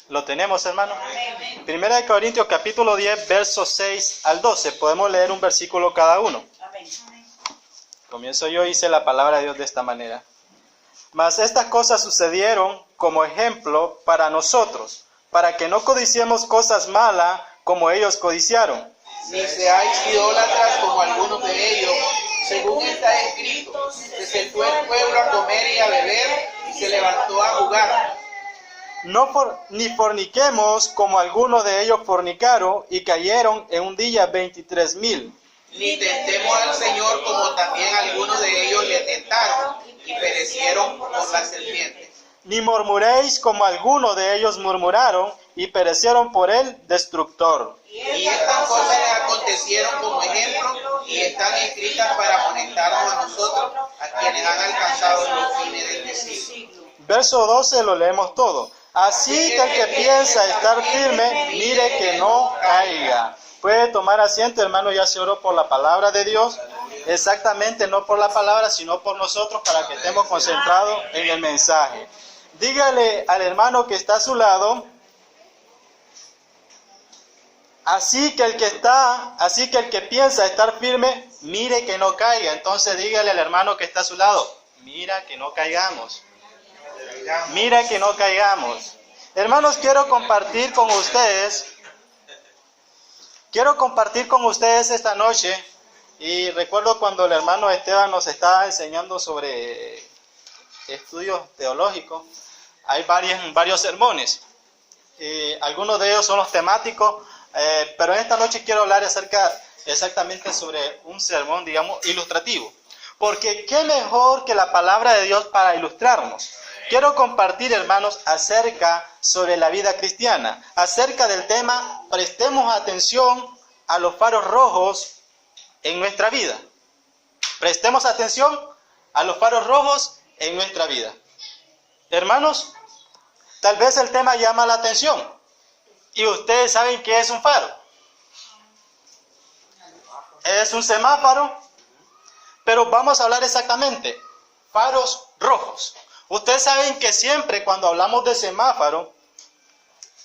¿Lo tenemos, hermano? Primera de Corintios capítulo 10, versos 6 al 12. Podemos leer un versículo cada uno. Comienzo yo, hice la palabra de Dios de esta manera. Mas estas cosas sucedieron como ejemplo para nosotros, para que no codiciemos cosas malas como ellos codiciaron. Ni seáis idólatras como algunos de ellos, según está escrito. Se sentó el pueblo a comer y a beber, y se levantó a jugar. Ni forniquemos como algunos de ellos fornicaron y cayeron en un día 23,000. Ni tentemos al Señor como también algunos de ellos le tentaron y perecieron por la serpiente. Ni murmuréis como algunos de ellos murmuraron y perecieron por el destructor. Y estas cosas les acontecieron como ejemplo y están escritas para amonestarnos a nosotros, a quienes han alcanzado los fines del siglo. Verso 12 lo leemos todo. Así que el que piensa estar firme, mire que no caiga. Puede tomar asiento, hermano, ya se oró por la palabra de Dios. Exactamente, no por la palabra, sino por nosotros, para que estemos concentrados en el mensaje. Dígale al hermano que está a su lado, así que el que piensa estar firme, mire que no caiga. Entonces dígale al hermano que está a su lado, mira que no caigamos. Mira que no caigamos. Hermanos, quiero compartir con ustedes esta noche, y recuerdo cuando el hermano Esteban nos estaba enseñando sobre estudios teológicos, hay varios sermones, algunos de ellos son los temáticos, pero en esta noche quiero hablar exactamente sobre un sermón, digamos, ilustrativo, porque qué mejor que la palabra de Dios para ilustrarnos. Quiero compartir, hermanos, acerca sobre la vida cristiana, acerca del tema, prestemos atención a los faros rojos en nuestra vida. Prestemos atención a los faros rojos en nuestra vida. Hermanos, tal vez el tema llama la atención y ustedes saben qué es un faro. Es un semáforo, pero vamos a hablar exactamente, faros rojos. Ustedes saben que siempre cuando hablamos de semáforo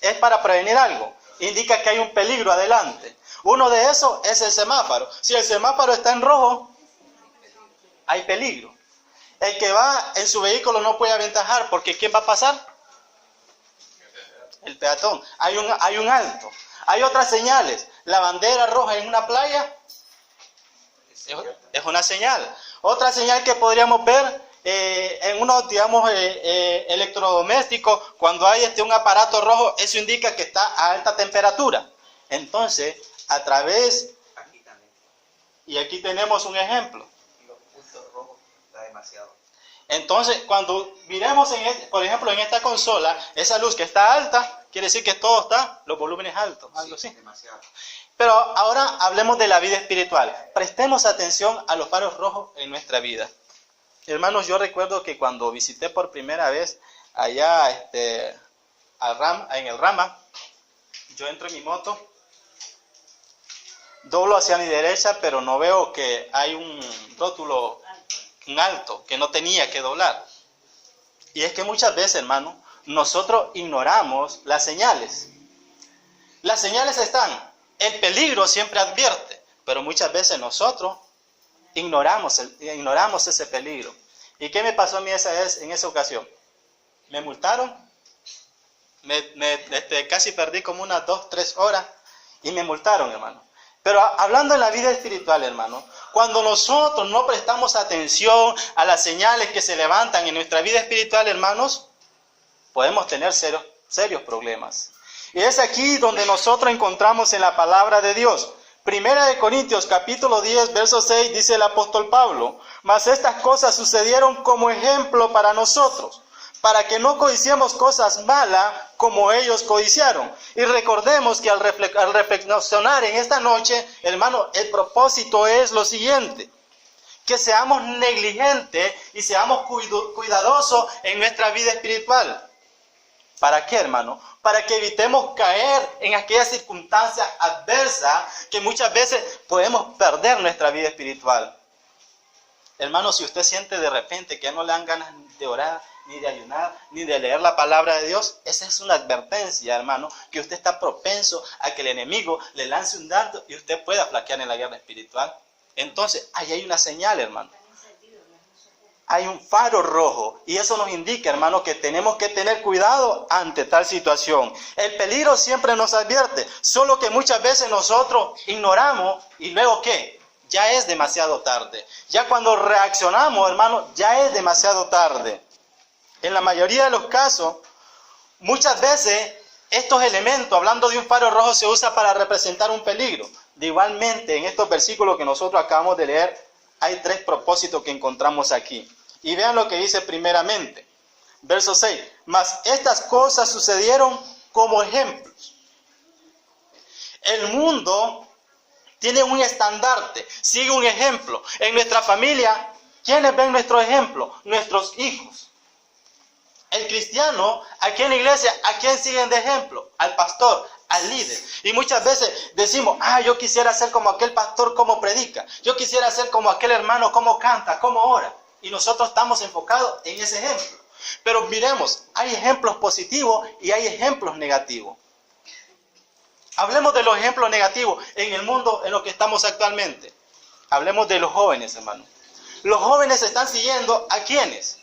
es para prevenir algo. Indica que hay un peligro adelante. Uno de esos es el semáforo. Si el semáforo está en rojo, hay peligro. El que va en su vehículo no puede aventajar porque ¿quién va a pasar? El peatón. Hay un alto. Hay otras señales. La bandera roja en una playa es una señal. Otra señal que podríamos ver en unos, digamos, electrodomésticos, cuando hay un aparato rojo, eso indica que está a alta temperatura. Entonces, y aquí tenemos un ejemplo. Los puntos rojos está demasiado. Entonces, cuando miremos, por ejemplo, en esta consola, esa luz que está alta, quiere decir que todo está, los volúmenes altos, algo así. Demasiado. Pero ahora hablemos de la vida espiritual. Prestemos atención a los faros rojos en nuestra vida. Hermanos, yo recuerdo que cuando visité por primera vez allá en el Rama, yo entro en mi moto, doblo hacia mi derecha, pero no veo que hay un rótulo, un alto, que no tenía que doblar. Y es que muchas veces, hermano, nosotros ignoramos las señales. Las señales están, el peligro siempre advierte, pero muchas veces nosotros ignoramos ese peligro. ¿Y qué me pasó a mí en esa ocasión? Me multaron, casi perdí como unas 2-3 horas y me multaron, hermano. Pero hablando de la vida espiritual, hermano, cuando nosotros no prestamos atención a las señales que se levantan en nuestra vida espiritual, hermanos, podemos tener serios problemas. Y es aquí donde nosotros encontramos en la palabra de Dios. Primera de Corintios, capítulo 10, verso 6, dice el apóstol Pablo, mas estas cosas sucedieron como ejemplo para nosotros, para que no codiciemos cosas malas como ellos codiciaron. Y recordemos que al reflexionar en esta noche, hermano, el propósito es lo siguiente, que seamos negligentes y seamos cuidadosos en nuestra vida espiritual. ¿Para qué, hermano? Para que evitemos caer en aquellas circunstancias adversas que muchas veces podemos perder nuestra vida espiritual. Hermano, si usted siente de repente que no le dan ganas de orar, ni de ayunar, ni de leer la palabra de Dios, esa es una advertencia, hermano, que usted está propenso a que el enemigo le lance un dardo y usted pueda flaquear en la guerra espiritual. Entonces, ahí hay una señal, hermano. Hay un faro rojo y eso nos indica, hermano, que tenemos que tener cuidado ante tal situación. El peligro siempre nos advierte, solo que muchas veces nosotros ignoramos y luego ¿qué? Ya es demasiado tarde. Ya cuando reaccionamos, hermano, ya es demasiado tarde. En la mayoría de los casos, muchas veces estos elementos, hablando de un faro rojo, se usa para representar un peligro. De igualmente, en estos versículos que nosotros acabamos de leer, hay 3 propósitos que encontramos aquí. Y vean lo que dice primeramente. Verso 6. Mas estas cosas sucedieron como ejemplos. El mundo tiene un estandarte, sigue un ejemplo. En nuestra familia, ¿quiénes ven nuestro ejemplo? Nuestros hijos. El cristiano, aquí en la iglesia, ¿a quién siguen de ejemplo? Al pastor, al líder. Y muchas veces decimos, yo quisiera ser como aquel pastor, como predica. Yo quisiera ser como aquel hermano, como canta, como ora. Y nosotros estamos enfocados en ese ejemplo. Pero miremos, hay ejemplos positivos y hay ejemplos negativos. Hablemos de los ejemplos negativos en el mundo en lo que estamos actualmente. Hablemos de los jóvenes, hermano. Los jóvenes están siguiendo ¿a quiénes?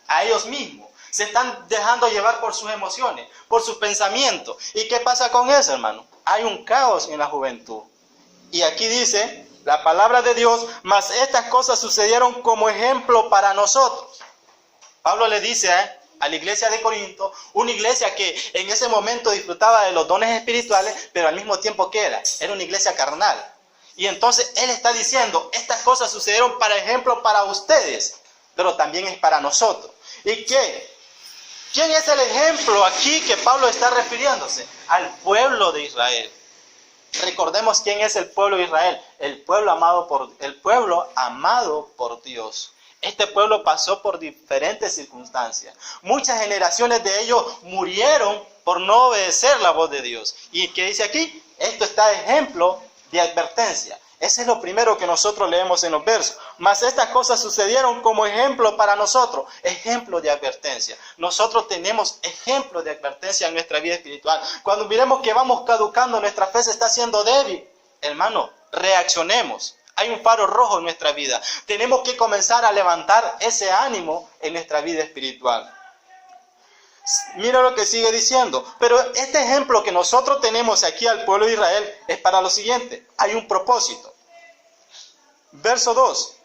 A ellos mismos. Se están dejando llevar por sus emociones, por sus pensamientos. ¿Y qué pasa con eso, hermano? Hay un caos en la juventud. Y aquí dice la palabra de Dios, mas estas cosas sucedieron como ejemplo para nosotros. Pablo le dice a la iglesia de Corinto, una iglesia que en ese momento disfrutaba de los dones espirituales, pero al mismo tiempo ¿qué era? Era una iglesia carnal. Y entonces él está diciendo, estas cosas sucedieron para ejemplo para ustedes, pero también es para nosotros. ¿Y qué? ¿Quién es el ejemplo aquí que Pablo está refiriéndose? Al pueblo de Israel. Recordemos quién es el pueblo de Israel. El pueblo amado por Dios. Este pueblo pasó por diferentes circunstancias. Muchas generaciones de ellos murieron por no obedecer la voz de Dios. ¿Y qué dice aquí? Esto está ejemplo de advertencia. Ese es lo primero que nosotros leemos en los versos. Mas estas cosas sucedieron como ejemplo para nosotros. Ejemplo de advertencia. Nosotros tenemos ejemplo de advertencia en nuestra vida espiritual. Cuando miremos que vamos caducando, nuestra fe se está haciendo débil. Hermano, reaccionemos. Hay un faro rojo en nuestra vida. Tenemos que comenzar a levantar ese ánimo en nuestra vida espiritual. Mira lo que sigue diciendo. Pero este ejemplo que nosotros tenemos aquí al pueblo de Israel es para lo siguiente. Hay un propósito. Verso 2.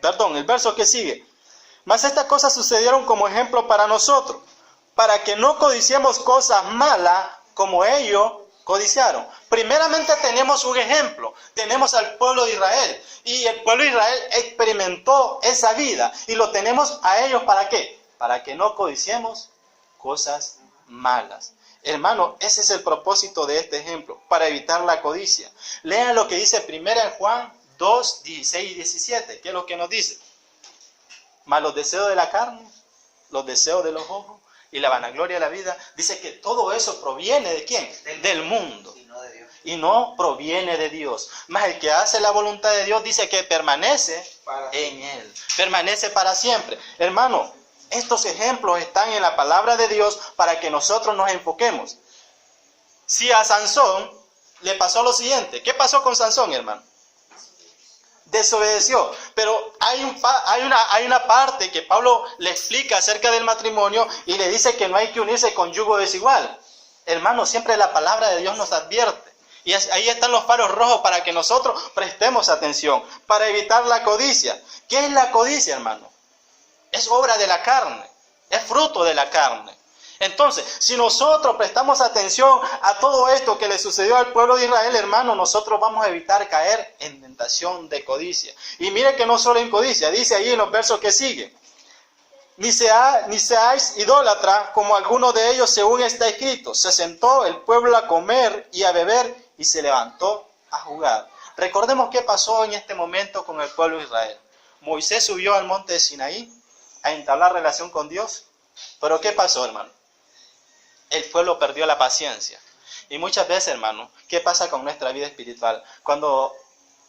Perdón, el verso que sigue. Mas estas cosas sucedieron como ejemplo para nosotros, para que no codiciemos cosas malas como ellos codiciaron. Primeramente tenemos un ejemplo. Tenemos al pueblo de Israel. Y el pueblo de Israel experimentó esa vida. Y lo tenemos a ellos ¿para qué? Para que no codiciemos cosas malas. Hermano, ese es el propósito de este ejemplo, para evitar la codicia. Lean lo que dice 1 Juan 2, 16 y 17. ¿Qué es lo que nos dice? Mas los deseos de la carne, los deseos de los ojos y la vanagloria de la vida, dice que todo eso proviene ¿de quién? Del mundo. Y no proviene de Dios. Mas el que hace la voluntad de Dios dice que permanece en Él. Permanece para siempre. Hermano, estos ejemplos están en la palabra de Dios para que nosotros nos enfoquemos. Si a Sansón le pasó lo siguiente. ¿Qué pasó con Sansón, hermano? Desobedeció. Pero hay una parte que Pablo le explica acerca del matrimonio y le dice que no hay que unirse con yugo desigual. Hermano, siempre la palabra de Dios nos advierte. Y ahí están los faros rojos para que nosotros prestemos atención. Para evitar la codicia. ¿Qué es la codicia, hermano? Es obra de la carne, es fruto de la carne. Entonces, si nosotros prestamos atención a todo esto que le sucedió al pueblo de Israel, hermano, nosotros vamos a evitar caer en tentación de codicia. Y mire que no solo en codicia, dice ahí en los versos que siguen. Ni seáis idólatras como algunos de ellos, según está escrito. Se sentó el pueblo a comer y a beber y se levantó a jugar. Recordemos qué pasó en este momento con el pueblo de Israel. Moisés subió al monte de Sinaí a entablar relación con Dios. Pero ¿qué pasó, hermano? El pueblo perdió la paciencia. Y muchas veces, hermano, ¿qué pasa con nuestra vida espiritual? Cuando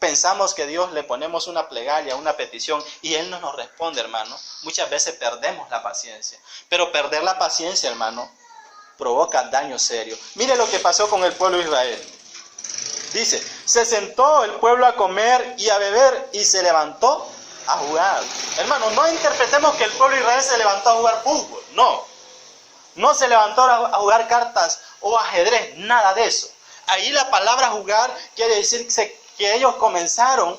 pensamos que Dios le ponemos una plegaria, una petición y Él no nos responde, hermano, muchas veces perdemos la paciencia. Pero perder la paciencia, hermano, provoca daño serio. Mire lo que pasó con el pueblo de Israel. Dice, se sentó el pueblo a comer y a beber y se levantó a jugar. Hermano, no interpretemos que el pueblo de Israel se levantó a jugar fútbol. No se levantó a jugar cartas o ajedrez, nada de eso. Ahí la palabra jugar quiere decir que ellos comenzaron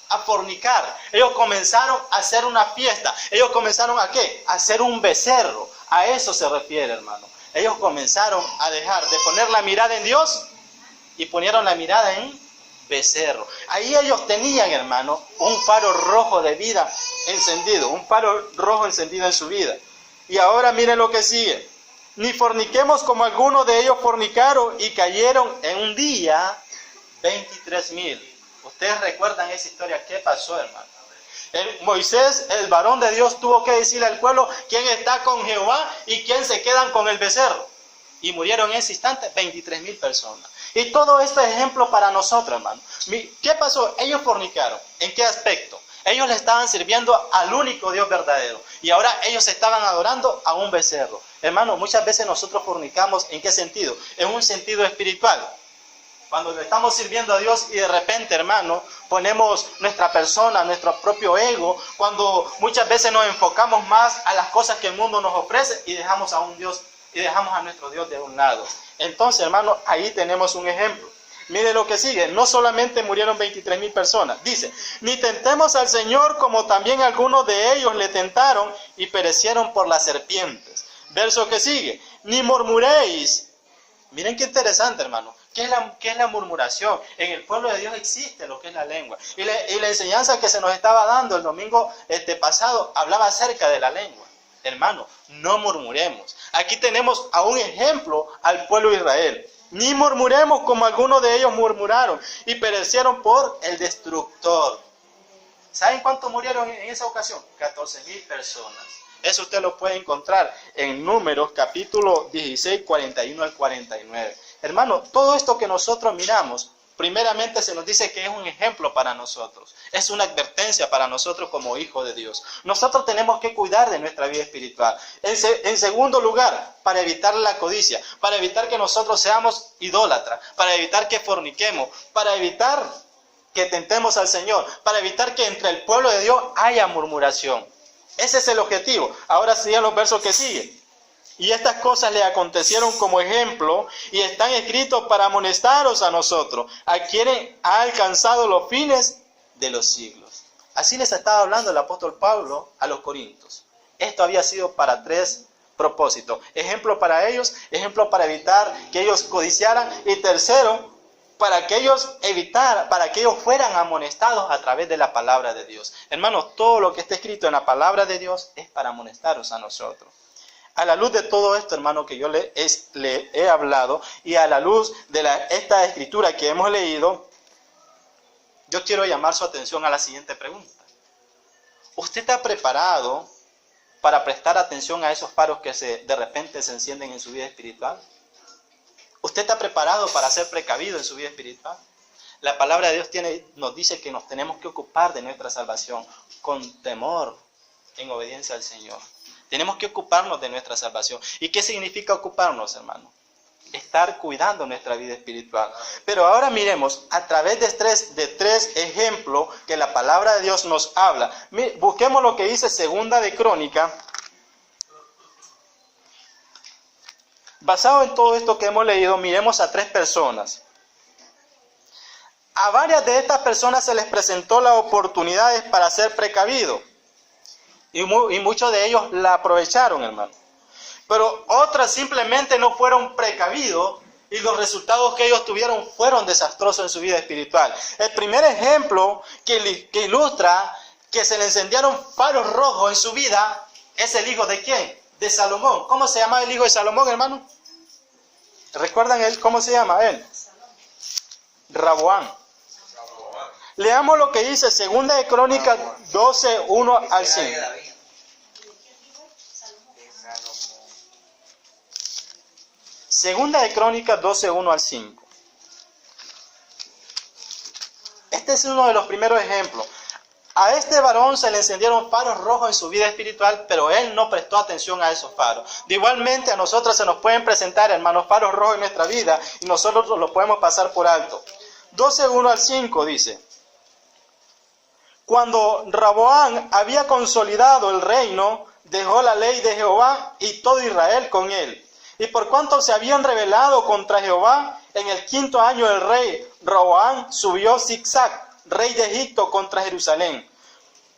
a fornicar. Ellos comenzaron a hacer una fiesta. Ellos comenzaron ¿a qué? A hacer un becerro. A eso se refiere, hermano. Ellos comenzaron a dejar de poner la mirada en Dios y ponieron la mirada en becerro. Ahí ellos tenían, hermano, un faro rojo de vida encendido, un faro rojo encendido en su vida. Y ahora miren lo que sigue. Ni forniquemos como algunos de ellos fornicaron y cayeron en un día 23,000. Ustedes recuerdan esa historia, ¿qué pasó, hermano? Moisés, el varón de Dios, tuvo que decirle al pueblo quién está con Jehová y quién se quedan con el becerro. Y murieron en ese instante 23,000 personas. Y todo esto es ejemplo para nosotros, hermano. ¿Qué pasó? Ellos fornicaron. ¿En qué aspecto? Ellos le estaban sirviendo al único Dios verdadero. Y ahora ellos estaban adorando a un becerro. Hermano, muchas veces nosotros fornicamos. ¿En qué sentido? En un sentido espiritual. Cuando le estamos sirviendo a Dios y de repente, hermano, ponemos nuestra persona, nuestro propio ego, cuando muchas veces nos enfocamos más a las cosas que el mundo nos ofrece y dejamos a un Dios y dejamos a nuestro Dios de un lado. Entonces, hermano, ahí tenemos un ejemplo. Mire lo que sigue. No solamente murieron 23,000 personas. Dice, ni tentemos al Señor como también algunos de ellos le tentaron y perecieron por las serpientes. Verso que sigue. Ni murmuréis. Miren qué interesante, hermano. ¿Qué es la murmuración? En el pueblo de Dios existe lo que es la lengua. Y la enseñanza que se nos estaba dando el domingo pasado hablaba acerca de la lengua. Hermano, no murmuremos. Aquí tenemos a un ejemplo al pueblo de Israel. Ni murmuremos como algunos de ellos murmuraron y perecieron por el destructor. ¿Saben cuántos murieron en esa ocasión? 14,000 personas. Eso usted lo puede encontrar en Números capítulo 16, 41 al 49. Hermano, todo esto que nosotros miramos, primeramente se nos dice que es un ejemplo para nosotros. Es una advertencia para nosotros como hijos de Dios. Nosotros tenemos que cuidar de nuestra vida espiritual. En segundo lugar, para evitar la codicia, para evitar que nosotros seamos idólatras, para evitar que forniquemos, para evitar que tentemos al Señor, para evitar que entre el pueblo de Dios haya murmuración. Ese es el objetivo. Ahora siguen los versos que siguen. Y estas cosas le acontecieron como ejemplo y están escritos para amonestaros a nosotros, a quienes ha alcanzado los fines de los siglos. Así les estaba hablando el apóstol Pablo a los Corintios. Esto había sido para 3 propósitos. Ejemplo para ellos, ejemplo para evitar que ellos codiciaran y tercero, para que ellos fueran amonestados a través de la palabra de Dios. Hermanos, todo lo que está escrito en la palabra de Dios es para amonestaros a nosotros. A la luz de todo esto, hermano, que yo le he hablado y a la luz de esta escritura que hemos leído, yo quiero llamar su atención a la siguiente pregunta. ¿Usted está preparado para prestar atención a esos faros que de repente se encienden en su vida espiritual? ¿Usted está preparado para ser precavido en su vida espiritual? La palabra de Dios nos dice que nos tenemos que ocupar de nuestra salvación con temor, en obediencia al Señor. Tenemos que ocuparnos de nuestra salvación. ¿Y qué significa ocuparnos, hermano? Estar cuidando nuestra vida espiritual. Pero ahora miremos a través de tres ejemplos que la palabra de Dios nos habla. Busquemos lo que dice Segunda de Crónica. Basado en todo esto que hemos leído, miremos a 3 personas. A varias de estas personas se les presentó las oportunidades para ser precavidos. Y muchos de ellos la aprovecharon, hermano. Pero otras simplemente no fueron precavidos y los resultados que ellos tuvieron fueron desastrosos en su vida espiritual. El primer ejemplo que ilustra que se le encendieron faros rojos en su vida es el hijo de ¿quién? De Salomón. ¿Cómo se llama el hijo de Salomón, hermano? ¿Recuerdan él? ¿Cómo se llama él? Raboam. Leamos lo que dice Segunda de Crónicas 12, 1 al 5. Segunda de Crónicas 12, 1 al 5. Este es uno de los primeros ejemplos. A este varón se le encendieron faros rojos en su vida espiritual, pero él no prestó atención a esos faros. De igualmente a nosotros se nos pueden presentar, hermanos, faros rojos en nuestra vida y nosotros los podemos pasar por alto. 12:1-5 dice: cuando Roboam había consolidado el reino, dejó la ley de Jehová y todo Israel con él. Y por cuanto se habían rebelado contra Jehová, en el 5º año del rey Roboam subió Zigzag, rey de Egipto, contra Jerusalén,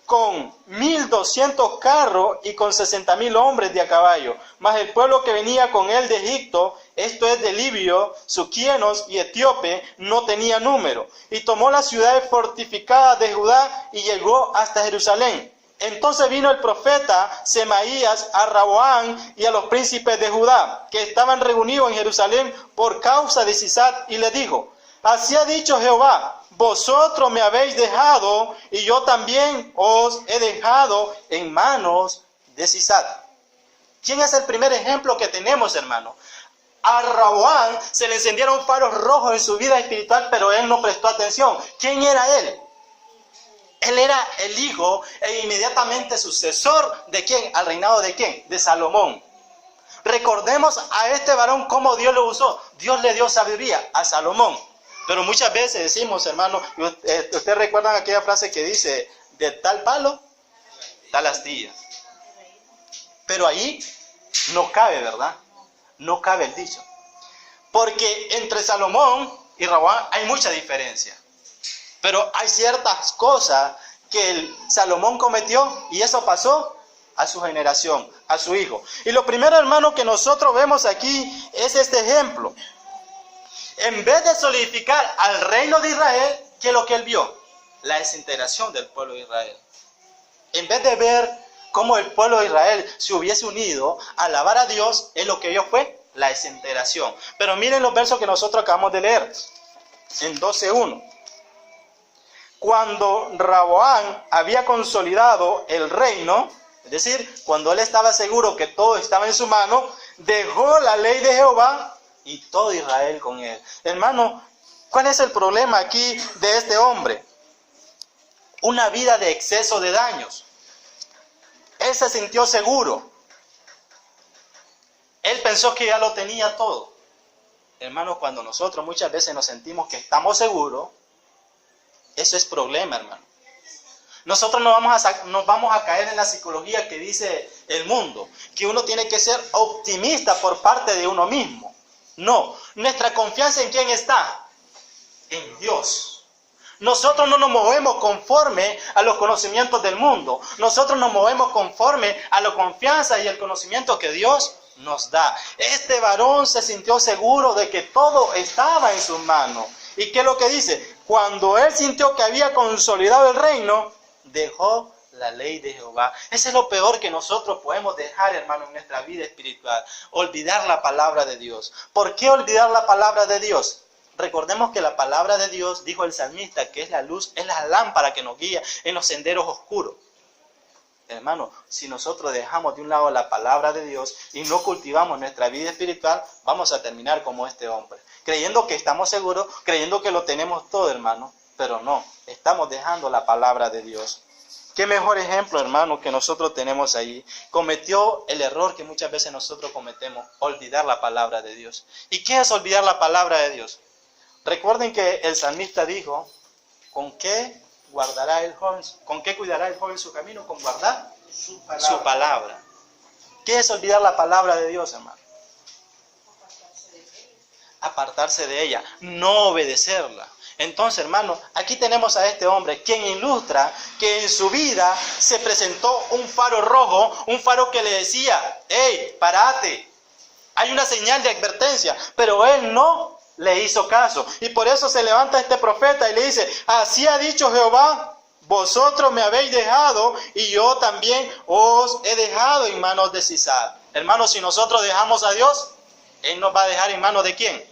con 1,200 carros y con 60,000 hombres de a caballo. Mas el pueblo que venía con él de Egipto, esto es de libios, suquienos y etíope, no tenía número. Y tomó las ciudades fortificadas de Judá y llegó hasta Jerusalén. Entonces vino el profeta Semaías a Roboam y a los príncipes de Judá, que estaban reunidos en Jerusalén por causa de Sisat, y le dijo: así ha dicho Jehová, vosotros me habéis dejado, y yo también os he dejado en manos de Sisat. ¿Quién es el primer ejemplo que tenemos, hermano? A Roboam se le encendieron faros rojos en su vida espiritual, pero él no prestó atención. ¿Quién era él? Él era el hijo e inmediatamente sucesor ¿de quién? ¿Al reinado de quién? De Salomón. Recordemos a este varón cómo Dios lo usó. Dios le dio sabiduría a Salomón. Pero muchas veces decimos, hermano, ustedes recuerdan aquella frase que dice: de tal palo, tal astilla. Pero ahí no cabe, ¿verdad? No cabe el dicho. Porque entre Salomón y Roboam hay mucha diferencia. Pero hay ciertas cosas que el Salomón cometió y eso pasó a su generación, a su hijo. Y lo primero, hermano, que nosotros vemos aquí es este ejemplo. En vez de solidificar al reino de Israel, ¿qué es lo que él vio? La desintegración del pueblo de Israel. En vez de ver cómo el pueblo de Israel se hubiese unido a alabar a Dios, él lo que vio fue la desintegración. Pero miren los versos que nosotros acabamos de leer, en 12:1. Cuando Roboam había consolidado el reino, es decir, cuando él estaba seguro que todo estaba en su mano, dejó la ley de Jehová y todo Israel con él. Hermano, ¿cuál es el problema aquí de este hombre? Una vida de exceso de daños. Él se sintió seguro. Él pensó que ya lo tenía todo. Hermano, cuando nosotros muchas veces nos sentimos que estamos seguros, eso es problema, hermano. Nosotros no vamos a caer en la psicología que dice el mundo, que uno tiene que ser optimista por parte de uno mismo. No, nuestra confianza ¿en quién está? En Dios. Nosotros no nos movemos conforme a los conocimientos del mundo. Nosotros nos movemos conforme a la confianza y el conocimiento que Dios nos da. Este varón se sintió seguro de que todo estaba en sus manos. ¿Y qué es lo que dice? Cuando él sintió que había consolidado el reino, dejó la ley de Jehová. Eso es lo peor que nosotros podemos dejar, hermano, en nuestra vida espiritual. Olvidar la palabra de Dios. ¿Por qué olvidar la palabra de Dios? Recordemos que la palabra de Dios, dijo el salmista, que es la luz, es la lámpara que nos guía en los senderos oscuros. Hermano, si nosotros dejamos de un lado la palabra de Dios y no cultivamos nuestra vida espiritual, vamos a terminar como este hombre. Creyendo que estamos seguros, creyendo que lo tenemos todo, hermano. Pero no, estamos dejando la palabra de Dios. Qué mejor ejemplo, hermano, que nosotros tenemos ahí. Cometió el error que muchas veces nosotros cometemos, olvidar la palabra de Dios. ¿Y qué es olvidar la palabra de Dios? Recuerden que el salmista dijo: ¿con qué guardará el joven? ¿Con qué cuidará el joven su camino? Con guardar su palabra. ¿Qué es olvidar la palabra de Dios, hermano? Apartarse de ella, no obedecerla. Entonces, hermano, aquí tenemos a este hombre quien ilustra que en su vida se presentó un faro rojo, un faro que le decía: hey, párate. Hay una señal de advertencia, pero él no le hizo caso. Y por eso se levanta este profeta y le dice: así ha dicho Jehová, vosotros me habéis dejado y yo también os he dejado en manos de Sisat. Hermano, si nosotros dejamos a Dios, Él nos va a dejar en manos de ¿quién?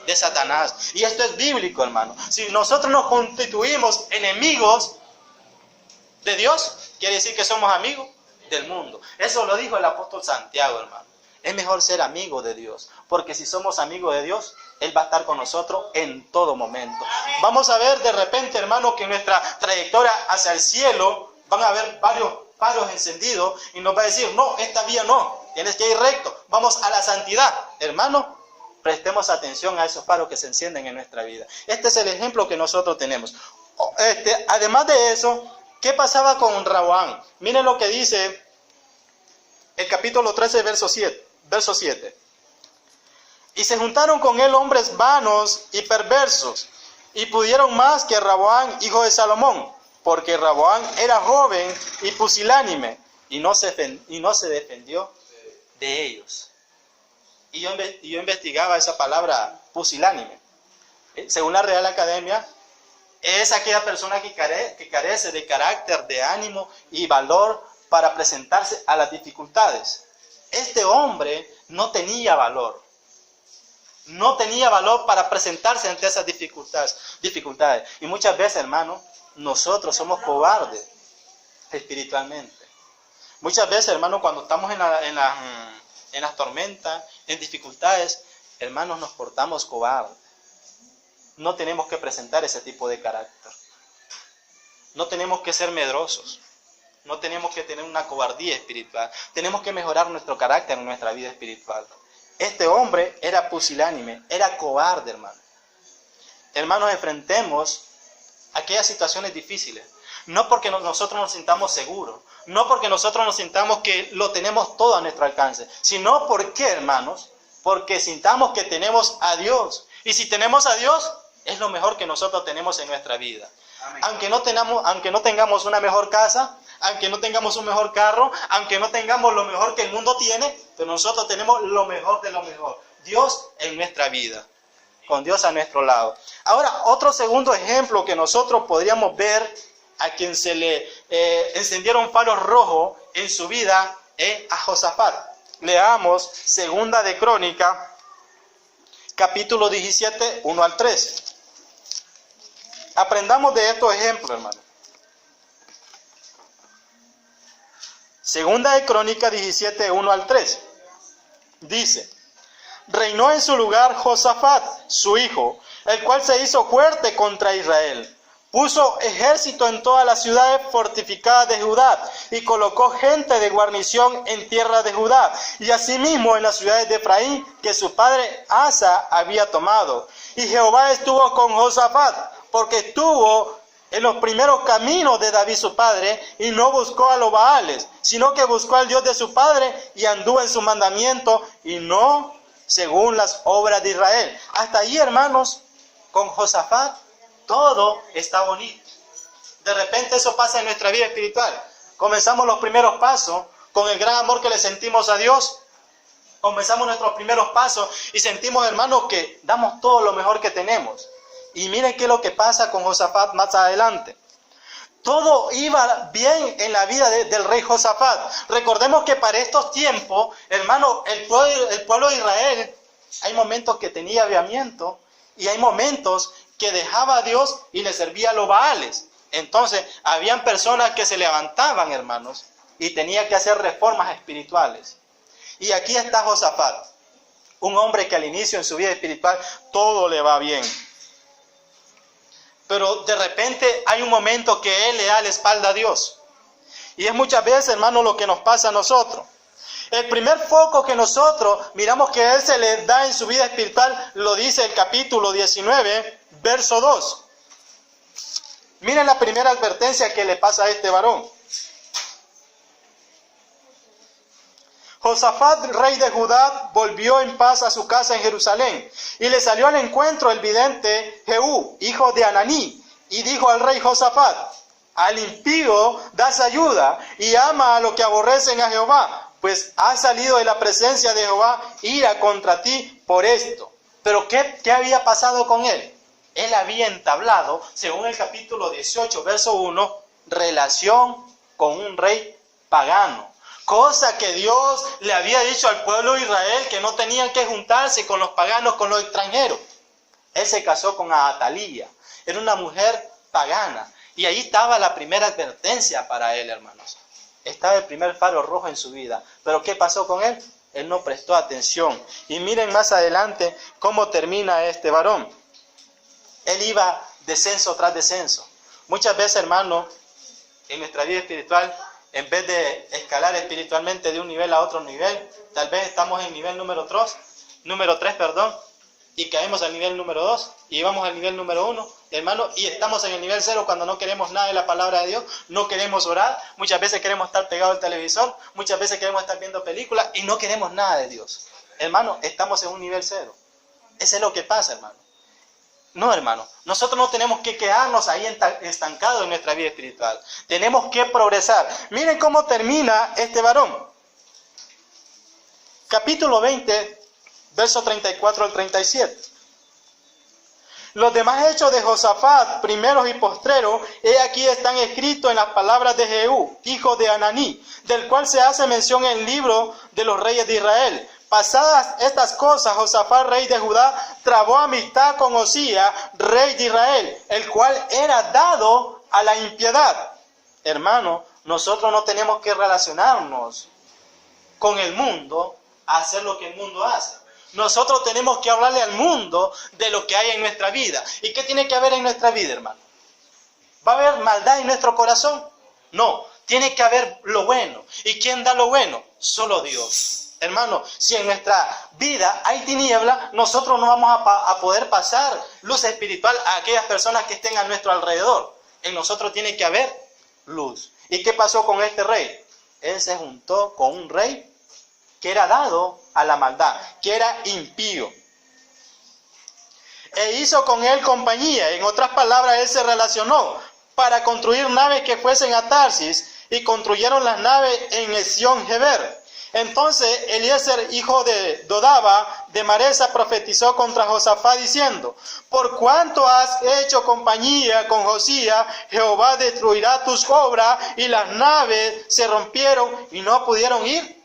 De Satanás. Y esto es bíblico, hermano. Si nosotros nos constituimos enemigos de Dios, quiere decir que somos amigos del mundo. Eso lo dijo el apóstol Santiago, hermano. Es mejor ser amigo de Dios, porque si somos amigos de Dios, Él va a estar con nosotros en todo momento. Vamos a ver de repente, hermano, que en nuestra trayectoria hacia el cielo van a haber varios faros encendidos y nos va a decir, no, esta vía no, tienes que ir recto, vamos a la santidad. Hermano, prestemos atención a esos faros que se encienden en nuestra vida. Este es el ejemplo que nosotros tenemos. Además de eso, ¿qué pasaba con Roboam? Miren lo que dice el capítulo 13, verso 7. Y se juntaron con él hombres vanos y perversos, y pudieron más que Roboam, hijo de Salomón, porque Roboam era joven y pusilánime, y no se defendió de ellos. Y yo investigaba esa palabra pusilánime. Según la Real Academia, es aquella persona que carece de carácter, de ánimo y valor para presentarse a las dificultades. Este hombre no tenía valor. No tenía valor para presentarse ante esas dificultades. Y muchas veces, hermano, nosotros somos cobardes espiritualmente. Muchas veces, hermano, cuando estamos en las tormentas, en dificultades, hermanos, nos portamos cobardes. No tenemos que presentar ese tipo de carácter. No tenemos que ser medrosos. No tenemos que tener una cobardía espiritual. Tenemos que mejorar nuestro carácter en nuestra vida espiritual. Este hombre era pusilánime, era cobarde, hermano. Hermanos, enfrentemos aquellas situaciones difíciles. No porque nosotros nos sintamos seguros, no porque nosotros nos sintamos que lo tenemos todo a nuestro alcance, sino porque, hermanos, porque sintamos que tenemos a Dios. Y si tenemos a Dios, es lo mejor que nosotros tenemos en nuestra vida. Amén. Aunque no tengamos una mejor casa, aunque no tengamos un mejor carro, aunque no tengamos lo mejor que el mundo tiene, pero nosotros tenemos lo mejor de lo mejor. Dios en nuestra vida, con Dios a nuestro lado. Ahora, otro segundo ejemplo que nosotros podríamos ver a quien se le encendieron faros rojos en su vida es a Josafat. Leamos Segunda de Crónicas, capítulo 17, 1 al 3. Aprendamos de estos ejemplos, hermano. Segunda de Crónicas 17, 1 al 3. Dice: reinó en su lugar Josafat, su hijo, el cual se hizo fuerte contra Israel. Puso ejército en todas las ciudades fortificadas de Judá y colocó gente de guarnición en tierra de Judá y asimismo en las ciudades de Efraín que su padre Asa había tomado. Y Jehová estuvo con Josafat porque estuvo en los primeros caminos de David su padre y no buscó a los Baales, sino que buscó al Dios de su padre y anduvo en su mandamiento y no según las obras de Israel. Hasta ahí, hermanos, con Josafat todo está bonito. De repente eso pasa en nuestra vida espiritual. Comenzamos los primeros pasos con el gran amor que le sentimos a Dios. Comenzamos nuestros primeros pasos y sentimos, hermanos, que damos todo lo mejor que tenemos. Y miren qué es lo que pasa con Josafat más adelante. Todo iba bien en la vida del rey Josafat. Recordemos que para estos tiempos, hermanos, el pueblo de Israel, hay momentos que tenía aviamiento y hay momentos que dejaba a Dios y le servía a los Baales. Entonces, habían personas que se levantaban, hermanos, y tenían que hacer reformas espirituales. Y aquí está Josafat, un hombre que al inicio en su vida espiritual todo le va bien. Pero de repente hay un momento que él le da la espalda a Dios. Y es muchas veces, hermanos, lo que nos pasa a nosotros. El primer foco que nosotros miramos que él se le da en su vida espiritual, lo dice el capítulo 19, verso 2. Miren la primera advertencia que le pasa a este varón. Josafat, rey de Judá, volvió en paz a su casa en Jerusalén, y le salió al encuentro el vidente Jehú, hijo de Ananí, y dijo al rey Josafat: al impío das ayuda, y ama a los que aborrecen a Jehová, pues ha salido de la presencia de Jehová ira contra ti por esto. Pero ¿qué había pasado con él? Él había entablado, según el capítulo 18, verso 1, relación con un rey pagano. Cosa que Dios le había dicho al pueblo de Israel, que no tenían que juntarse con los paganos, con los extranjeros. Él se casó con Atalía, era una mujer pagana. Y ahí estaba la primera advertencia para él, hermanos. Estaba el primer faro rojo en su vida. ¿Pero qué pasó con él? él no prestó atención. Y miren más adelante cómo termina este varón. Él iba descenso tras descenso. Muchas veces, hermano, en nuestra vida espiritual, en vez de escalar espiritualmente de un nivel a otro nivel, tal vez estamos en nivel número 3, y caemos al nivel número 2, y vamos al nivel número 1, hermano, y estamos en el nivel 0 cuando no queremos nada de la palabra de Dios, no queremos orar, muchas veces queremos estar pegados al televisor, muchas veces queremos estar viendo películas y no queremos nada de Dios. Hermano, estamos en un nivel 0. Eso es lo que pasa, hermano. No, hermano, nosotros no tenemos que quedarnos ahí estancados en nuestra vida espiritual. Tenemos que progresar. Miren cómo termina este varón. Capítulo 20, verso 34 al 37. Los demás hechos de Josafat, primeros y postreros, aquí están escritos en las palabras de Jehú, hijo de Ananí, del cual se hace mención en el libro de los reyes de Israel. Pasadas estas cosas, Josafat, rey de Judá, trabó amistad con Osías, rey de Israel, el cual era dado a la impiedad. Hermano, nosotros no tenemos que relacionarnos con el mundo a hacer lo que el mundo hace. Nosotros tenemos que hablarle al mundo de lo que hay en nuestra vida. ¿Y qué tiene que haber en nuestra vida, hermano? ¿Va a haber maldad en nuestro corazón? No, tiene que haber lo bueno. ¿Y quién da lo bueno? Solo Dios. Hermano, si en nuestra vida hay tiniebla, nosotros no vamos a poder pasar luz espiritual a aquellas personas que estén a nuestro alrededor. En nosotros tiene que haber luz. ¿Y qué pasó con este rey? Él se juntó con un rey que era dado a la maldad, que era impío. E hizo con él compañía. En otras palabras, él se relacionó para construir naves que fuesen a Tarsis, y construyeron las naves en Esión-Geber. Entonces Eliezer, hijo de Dodaba, de Maresa, profetizó contra Josafat diciendo: por cuanto has hecho compañía con Josías, Jehová destruirá tus obras. Y las naves se rompieron y no pudieron ir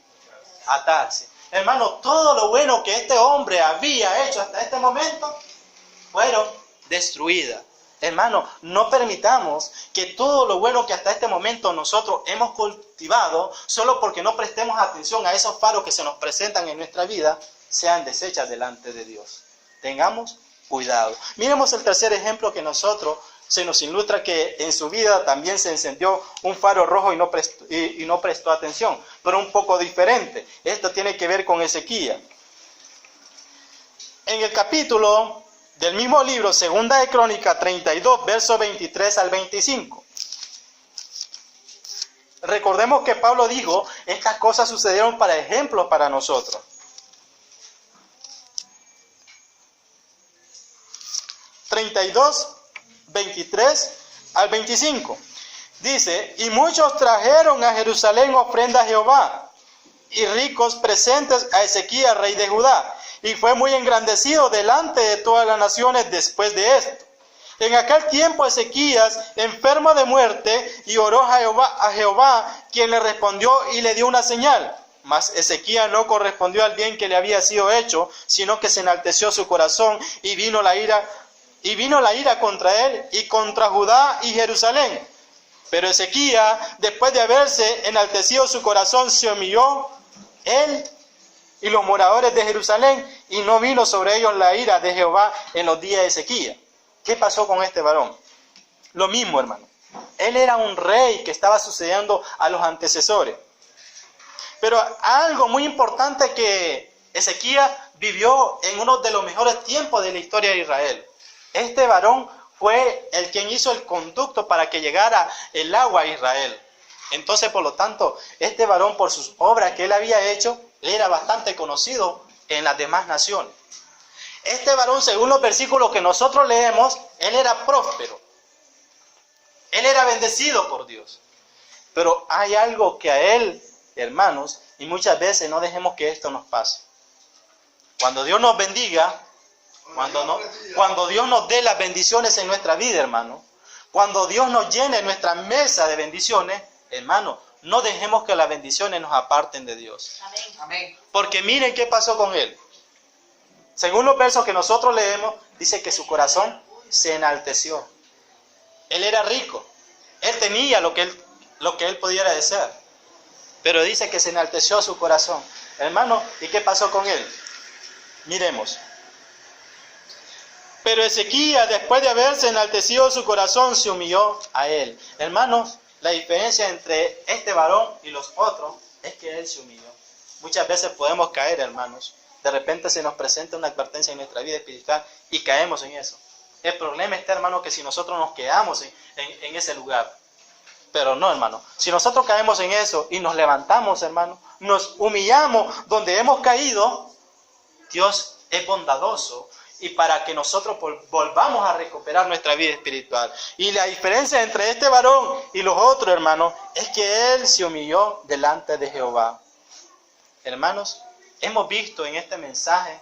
a Tarsis. Hermano, todo lo bueno que este hombre había hecho hasta este momento fueron destruidas. Hermano, no permitamos que todo lo bueno que hasta este momento nosotros hemos cultivado, solo porque no prestemos atención a esos faros que se nos presentan en nuestra vida, sean desechas delante de Dios. Tengamos cuidado. Miremos el tercer ejemplo que se nos ilustra, que en su vida también se encendió un faro rojo y no prestó atención, pero un poco diferente. Esto tiene que ver con Ezequías. En el capítulo del mismo libro, Segunda de Crónicas 32, versos 23 al 25. Recordemos que Pablo dijo, estas cosas sucedieron para ejemplos para nosotros. 32, 23 al 25. Dice: y muchos trajeron a Jerusalén ofrenda a Jehová y ricos presentes a Ezequías, rey de Judá. Y fue muy engrandecido delante de todas las naciones después de esto. En aquel tiempo Ezequías, enfermo de muerte, y oró a Jehová, quien le respondió y le dio una señal. Mas Ezequías no correspondió al bien que le había sido hecho, sino que se enalteció su corazón, y vino la ira contra él y contra Judá y Jerusalén. Pero Ezequías, después de haberse enaltecido su corazón, se humilló él y los moradores de Jerusalén, y no vino sobre ellos la ira de Jehová en los días de Ezequías. ¿Qué pasó con este varón? Lo mismo, hermano. Él era un rey que estaba sucediendo a los antecesores. Pero algo muy importante, que Ezequías vivió en uno de los mejores tiempos de la historia de Israel. Este varón fue el quien hizo el conducto para que llegara el agua a Israel. Entonces, por lo tanto, este varón, por sus obras que él había hecho, él era bastante conocido en las demás naciones. Este varón, según los versículos que nosotros leemos, él era próspero. Él era bendecido por Dios. Pero hay algo que a él, hermanos, y muchas veces no dejemos que esto nos pase. Cuando Dios nos bendiga, cuando Dios nos dé las bendiciones en nuestra vida, hermano, cuando Dios nos llene nuestra mesa de bendiciones, hermano, no dejemos que las bendiciones nos aparten de Dios. Amén. Porque miren qué pasó con él. Según los versos que nosotros leemos, dice que su corazón se enalteció. Él era rico. Él tenía lo que él pudiera desear. Pero dice que se enalteció su corazón. Hermano, ¿y qué pasó con él? Miremos. Pero Ezequías, después de haberse enaltecido su corazón, se humilló a él. Hermanos, la diferencia entre este varón y los otros es que él se humilló. Muchas veces podemos caer, hermanos. De repente se nos presenta una advertencia en nuestra vida espiritual y caemos en eso. El problema está, hermano, que si nosotros nos quedamos en ese lugar. Pero no, hermano. Si nosotros caemos en eso y nos levantamos, hermano, nos humillamos donde hemos caído, Dios es bondadoso y para que nosotros volvamos a recuperar nuestra vida espiritual. Y la diferencia entre este varón y los otros, hermanos, es que él se humilló delante de Jehová. Hermanos, hemos visto en este mensaje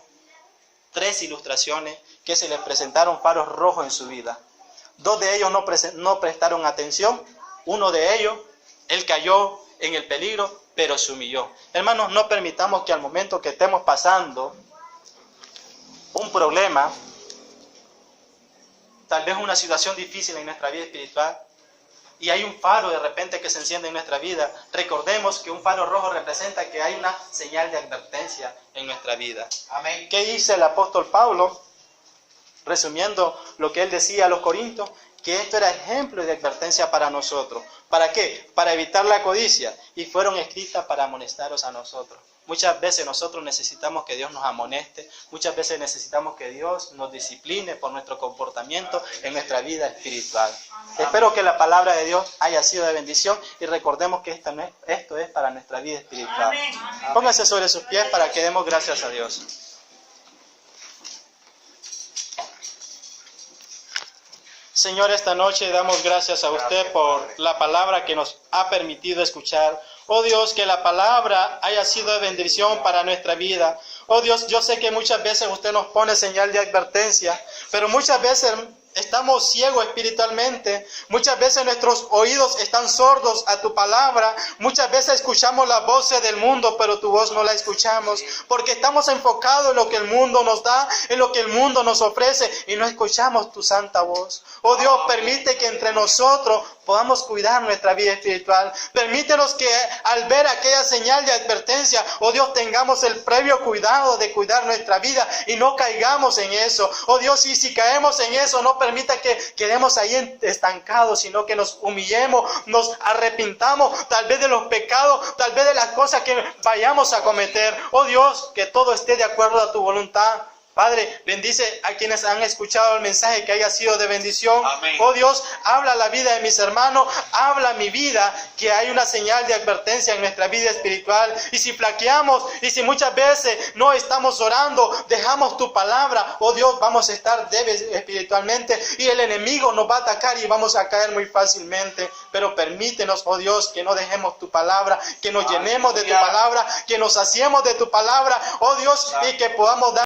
3 ilustraciones que se les presentaron faros rojos en su vida. 2 de ellos no prestaron atención. Uno de ellos, él cayó en el peligro, pero se humilló. Hermanos, no permitamos que al momento que estemos pasando un problema, tal vez una situación difícil en nuestra vida espiritual, y hay un faro de repente que se enciende en nuestra vida, recordemos que un faro rojo representa que hay una señal de advertencia en nuestra vida. Amén. ¿Qué dice el apóstol Pablo? Resumiendo lo que él decía a los corintios, que esto era ejemplo de advertencia para nosotros. ¿Para qué? Para evitar la codicia, y fueron escritas para amonestaros a nosotros. Muchas veces nosotros necesitamos que Dios nos amoneste, muchas veces necesitamos que Dios nos discipline por nuestro comportamiento en nuestra vida espiritual. Espero que la palabra de Dios haya sido de bendición y recordemos que esto es para nuestra vida espiritual. Póngase sobre sus pies para que demos gracias a Dios. Señor, esta noche damos gracias a usted por la palabra que nos ha permitido escuchar. Oh Dios, que la palabra haya sido de bendición para nuestra vida. Oh Dios, yo sé que muchas veces usted nos pone señal de advertencia, pero muchas veces estamos ciegos espiritualmente. Muchas veces nuestros oídos están sordos a tu palabra. Muchas veces escuchamos las voces del mundo, pero tu voz no la escuchamos. Porque estamos enfocados en lo que el mundo nos da, en lo que el mundo nos ofrece, y no escuchamos tu santa voz. Oh Dios, permite que entre nosotros podamos cuidar nuestra vida espiritual. Permítenos que al ver aquella señal de advertencia, oh Dios, tengamos el previo cuidado de cuidar nuestra vida y no caigamos en eso. Oh Dios, y si caemos en eso, no permita que quedemos ahí estancados, sino que nos humillemos, nos arrepintamos tal vez de los pecados, tal vez de las cosas que vayamos a cometer. Oh Dios, que todo esté de acuerdo a tu voluntad. Padre, bendice a quienes han escuchado el mensaje, que haya sido de bendición. Amén. Oh Dios, habla la vida de mis hermanos, habla mi vida, que hay una señal de advertencia en nuestra vida espiritual. Y si flaqueamos, y si muchas veces no estamos orando, dejamos tu palabra, oh Dios, vamos a estar débiles espiritualmente, y el enemigo nos va a atacar y vamos a caer muy fácilmente. Pero permítenos, oh Dios, que no dejemos tu palabra, que nos llenemos de tu palabra, que nos saciemos de tu palabra, oh Dios, y que podamos dar